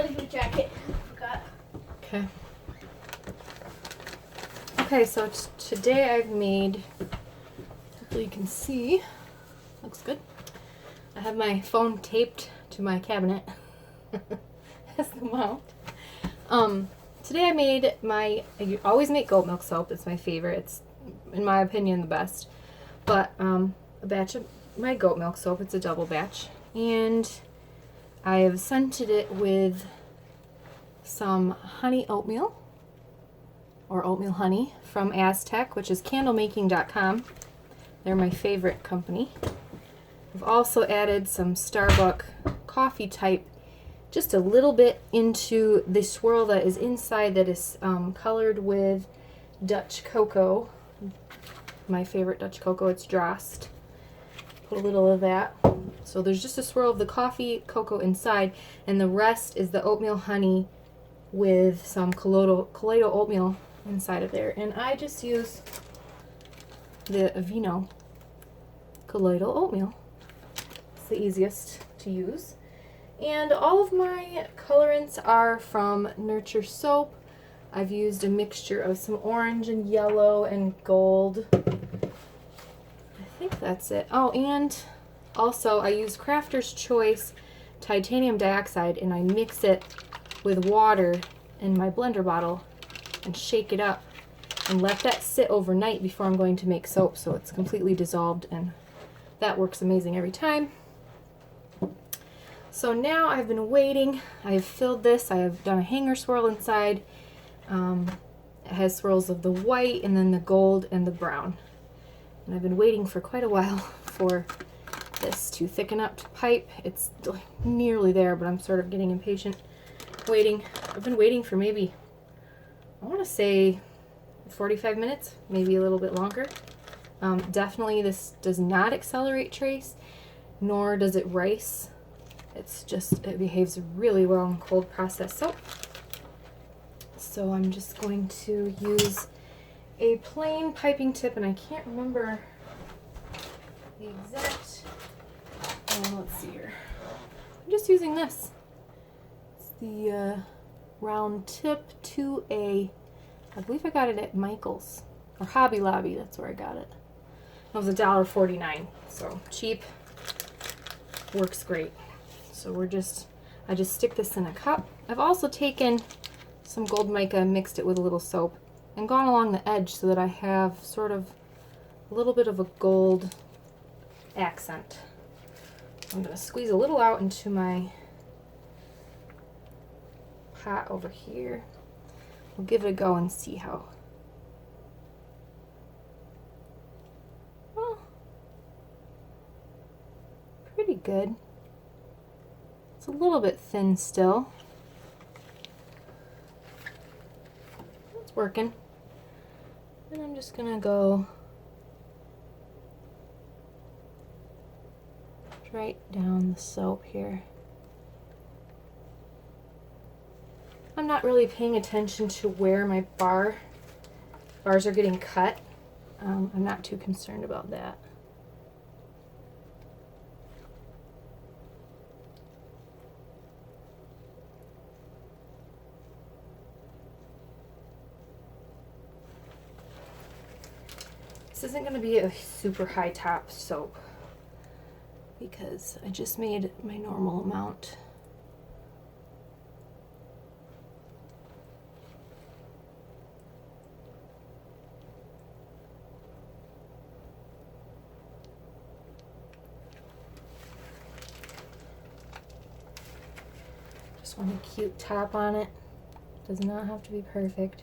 gotta get a jacket. Forgot. Okay. Okay, so today I've made, hopefully you can see, looks good. I have my phone taped to my cabinet as the mount. Today I made I always make goat milk soap. It's my favorite. It's, in my opinion, the best. But a batch of my goat milk soap. It's a double batch. And I have scented it with some honey oatmeal, or oatmeal honey, from Aztec, which is candlemaking.com. They're my favorite company. I've also added some Starbucks coffee type, just a little bit into the swirl that is inside, that is colored with Dutch cocoa. My favorite Dutch cocoa, it's Drost. Put a little of that. So there's just a swirl of the coffee cocoa inside, and the rest is the oatmeal honey with some Kaleido oatmeal inside of there. And I just use the Aveeno Kaleido oatmeal. It's the easiest to use. And all of my colorants are from Nurture Soap. I've used a mixture of some orange and yellow and gold. I think that's it. Oh, and also I use Crafter's Choice titanium dioxide, and I mix it with water in my blender bottle and shake it up and let that sit overnight before I'm going to make soap, so it's completely dissolved, and that works amazing every time. So now I've been waiting. I have filled this. I have done a hanger swirl inside. It has swirls of the white and then the gold and the brown. And I've been waiting for quite a while for this to thicken up to pipe. It's nearly there, but I'm sort of getting impatient waiting. I've been waiting for maybe, I want to say 45 minutes, maybe a little bit longer. Definitely this does not accelerate trace, nor does it rice. It's just, it behaves really well in cold processed soap. So I'm just going to use a plain piping tip, and I can't remember the exact, let's see here. I'm just using this. It's the round tip 2A. I believe I got it at Michael's or Hobby Lobby. That's where I got it. It was $1.49, so cheap. Works great. So I just stick this in a cup. I've also taken some gold mica and mixed it with a little soap and gone along the edge so that I have sort of a little bit of a gold accent. I'm going to squeeze a little out into my pot over here. We'll give it a go and see how. Well, pretty good. It's a little bit thin still. It's working. And I'm just gonna go right down the soap here. I'm not really paying attention to where my bars are getting cut. I'm not too concerned about that. This isn't going to be a super high top soap because I just made my normal amount. Just want a cute top on it. Does not have to be perfect.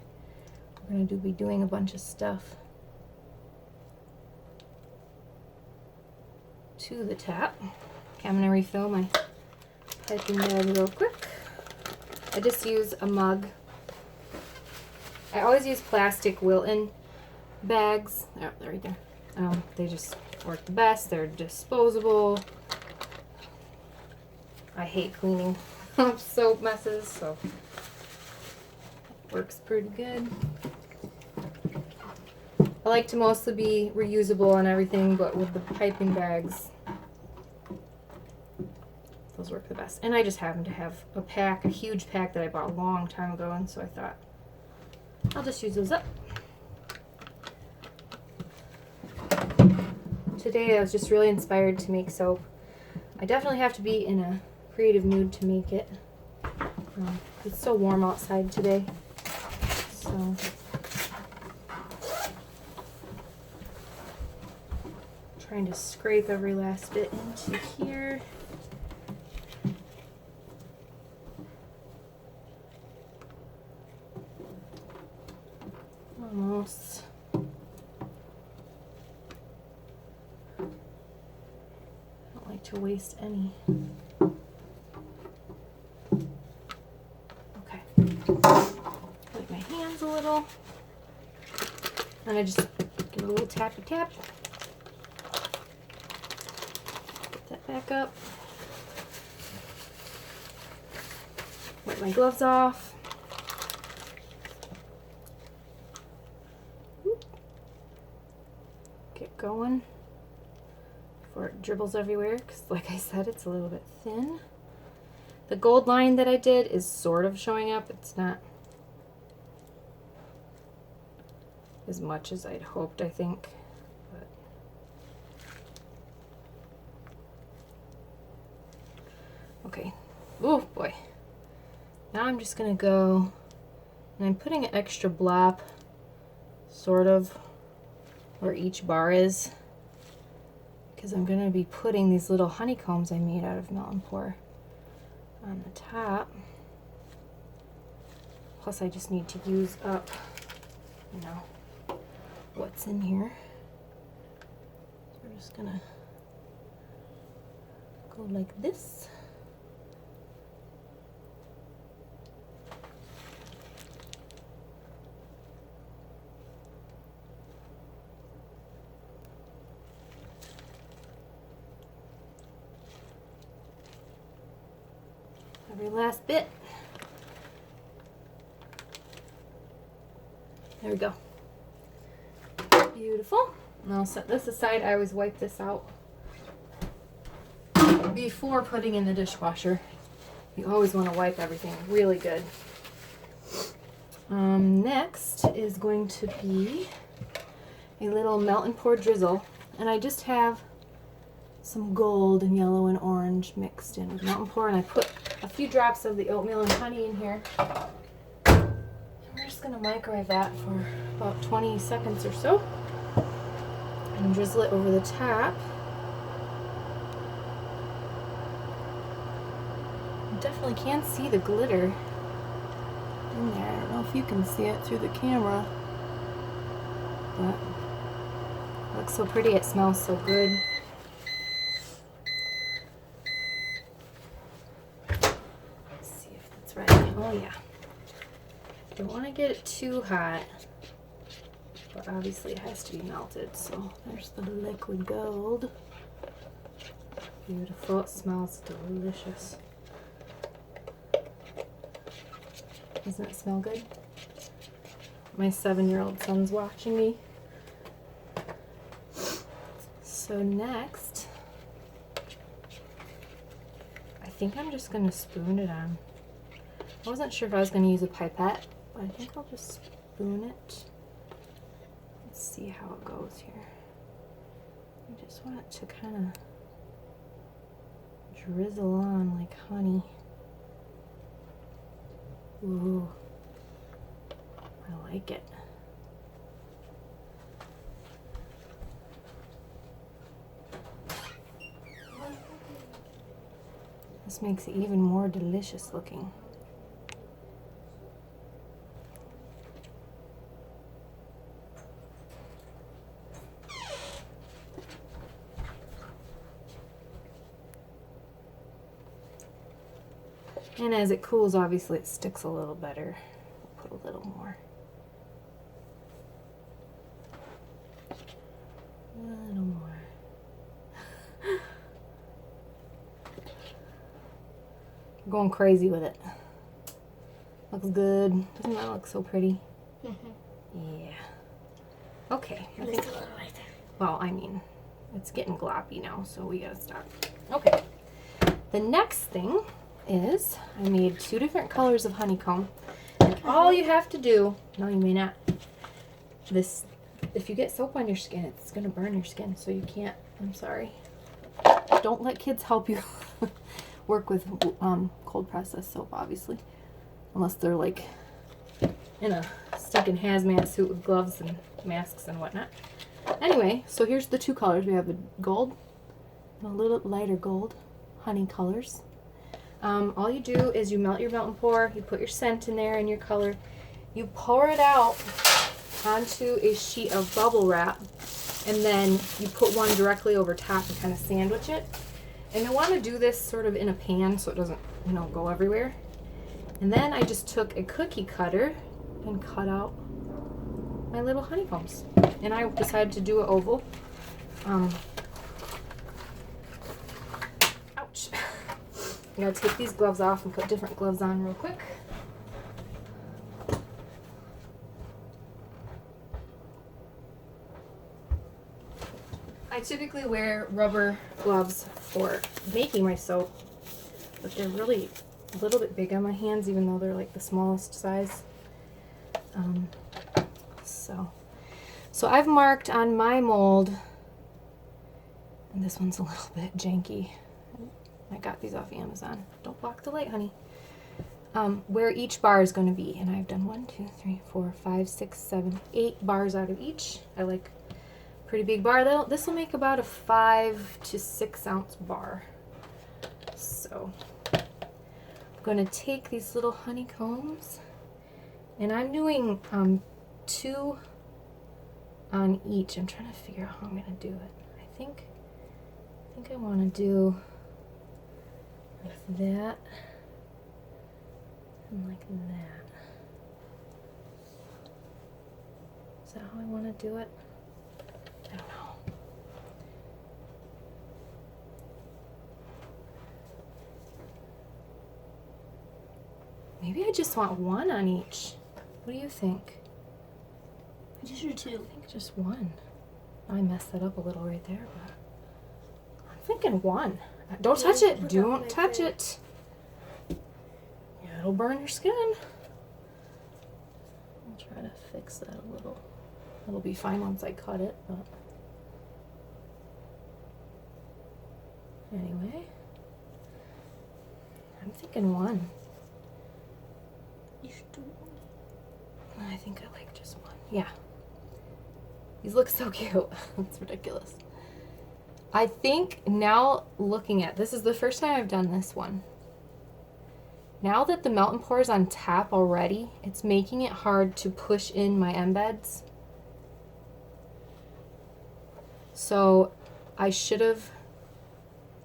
We're going to be doing a bunch of stuff to the tap. Okay, I'm going to refill my piping bag real quick. I just use a mug. I always use plastic Wilton bags. Oh, they're right there. They just work the best. They're disposable. I hate cleaning up soap messes, so it works pretty good. I like to mostly be reusable and everything, but with the piping bags, those work the best. And I just happen to have a pack, a huge pack that I bought a long time ago, and so I thought I'll just use those up. Today I was just really inspired to make soap. I definitely have to be in a creative mood to make it. It's so warm outside today, so trying to scrape every last bit into here. Almost. Don't like to waste any. Okay. Wipe my hands a little. And I just give it a little tappy tap. Put that back up. Wipe my gloves off. Get going before it dribbles everywhere, because like I said, it's a little bit thin. The gold line that I did is sort of showing up. It's not as much as I'd hoped, I think. But okay. Oh boy. Now I'm just gonna go, and I'm putting an extra blop sort of where each bar is, because I'm going to be putting these little honeycombs I made out of melt and pour on the top. Plus I just need to use up, you know, what's in here. So we're just going to go like this. Every last bit. There we go. Beautiful. And I'll set this aside. I always wipe this out before putting in the dishwasher. You always want to wipe everything really good. Next is going to be a little melt and pour drizzle. And I just have some gold and yellow and orange mixed in with melt and pour, and I put a few drops of the oatmeal and honey in here. And we're just going to microwave that for about 20 seconds or so and drizzle it over the top. You definitely can see the glitter in there. I don't know if you can see it through the camera, but it looks so pretty. It smells so good. Oh yeah. Don't want to get it too hot, but obviously it has to be melted. So there's the liquid gold. Beautiful. It smells delicious. Doesn't it smell good? My 7-year-old son's watching me. So next, I think I'm just going to spoon it on. I wasn't sure if I was going to use a pipette, but I think I'll just spoon it. Let's see how it goes here. I just want it to kind of drizzle on like honey. Ooh, I like it. This makes it even more delicious looking. And as it cools, obviously it sticks a little better. We'll put a little more. A little more. I'm going crazy with it. Looks good. Doesn't that look so pretty? Mm-hmm. Yeah. Okay. I think, well, I mean, it's getting gloppy now, so we gotta stop. Okay. The next thing is I made 2 different colors of honeycomb. And all you have to do, no you may not, this, if you get soap on your skin, it's going to burn your skin, so you can't, I'm sorry. Don't let kids help you work with cold processed soap, obviously. Unless they're like in a stinking hazmat suit with gloves and masks and whatnot. Anyway, so here's the 2 colors. We have a gold and a little lighter gold honey colors. All you do is you melt your melt and pour, you put your scent in there and your color, you pour it out onto a sheet of bubble wrap, and then you put one directly over top and kind of sandwich it. And you want to do this sort of in a pan so it doesn't, you know, go everywhere. And then I just took a cookie cutter and cut out my little honeycombs. And I decided to do an oval. Ouch. I'm going to take these gloves off and put different gloves on real quick. I typically wear rubber gloves for making my soap, but they're really a little bit big on my hands, even though they're like the smallest size. So I've marked on my mold, and this one's a little bit janky. I got these off Amazon. Don't block the light, honey. Where each bar is going to be, and I've done 1, 2, 3, 4, 5, 6, 7, 8 bars out of each. I like pretty big bar. This will make about a 5 to 6 ounce bar. So I'm going to take these little honeycombs, and I'm doing 2 on each. I'm trying to figure out how I'm going to do it. I think I want to do like that and like that. Is that how I want to do it? I don't know. Maybe I just want 1 on each. What do you think? I just do 2. I think just 1. I messed that up a little right there, but I'm thinking 1. Don't touch it. Don't touch it. Yeah, it'll burn your skin. I'll try to fix that a little. It'll be fine once I cut it, but anyway, I'm thinking 1. You should do 1. I think I like just 1. Yeah. These look so cute. It's ridiculous. I think now looking at this is the first time I've done this one. Now that the melt and pour is on top already, it's making it hard to push in my embeds. So I should have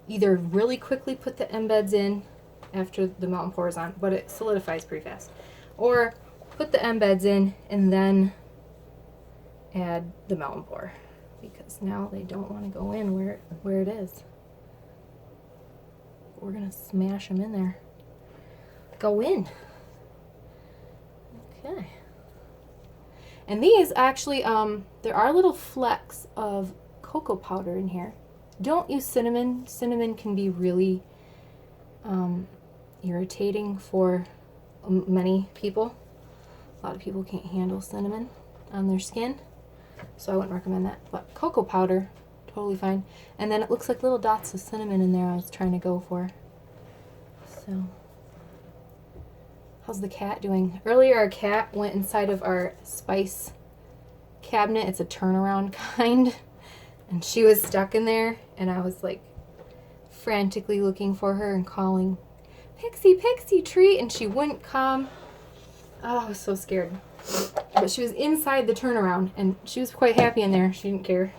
either really quickly put the embeds in after the melt and pour is on, but it solidifies pretty fast, or put the embeds in and then add the melt and pour, because now they don't want to go in where it is. We're gonna smash them in there. Go in. Okay. And these actually, there are little flecks of cocoa powder in here. Don't use cinnamon. Cinnamon can be really irritating for many people. A lot of people can't handle cinnamon on their skin, so I wouldn't recommend that. But cocoa powder, totally fine. And then it looks like little dots of cinnamon in there I was trying to go for. So, how's the cat doing? Earlier our cat went inside of our spice cabinet. It's a turnaround kind. And she was stuck in there, and I was like frantically looking for her and calling, Pixie, Pixie, treat, and she wouldn't come. Oh, I was so scared. But she was inside the turnaround, and she was quite happy in there. She didn't care.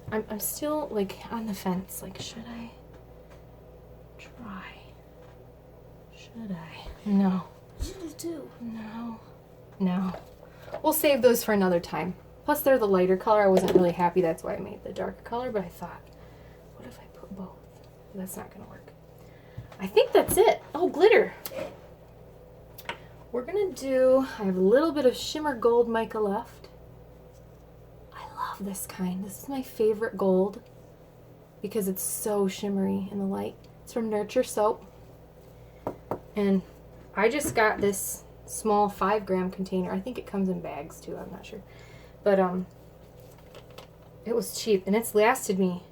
I'm still like on the fence. Like, should I try? Should I? No. Should do. No. No. We'll save those for another time. Plus, they're the lighter color. I wasn't really happy. That's why I made the darker color. But I thought, what if I put both? That's not going to work. I think that's it. Oh, glitter. We're going to do, I have a little bit of shimmer gold mica left. I love this kind. This is my favorite gold because it's so shimmery in the light. It's from Nurture Soap. And I just got this small 5-gram container. I think it comes in bags too, I'm not sure. But it was cheap and it's lasted me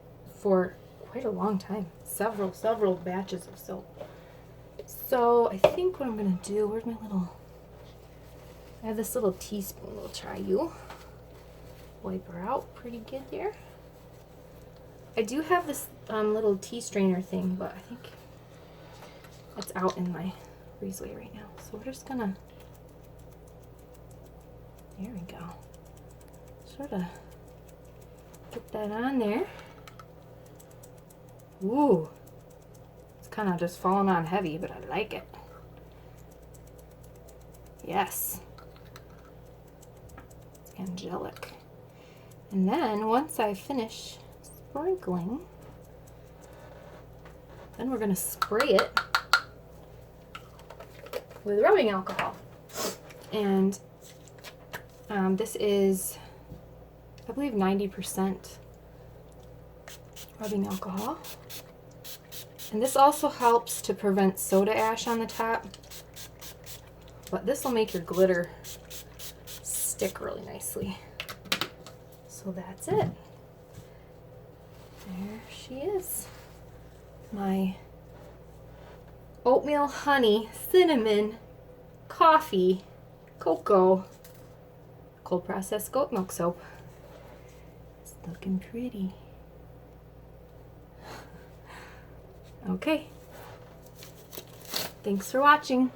for quite a long time. Several batches of soap. So I think what I'm gonna do, where's my little, I have this little teaspoon, we'll try you. Wipe her out pretty good there. I do have this little tea strainer thing, but I think it's out in my breezeway right now. So we're just gonna, there we go. Sort of get that on there. Ooh, it's kind of just falling on heavy, but I like it. Yes. It's angelic. And then once I finish sprinkling, then we're going to spray it with rubbing alcohol. And this is, I believe, 90% rubbing alcohol. And this also helps to prevent soda ash on the top. But this will make your glitter stick really nicely. So that's it. There she is. My oatmeal, honey, cinnamon, coffee, cocoa, cold processed goat milk soap. It's looking pretty. Okay. Thanks for watching.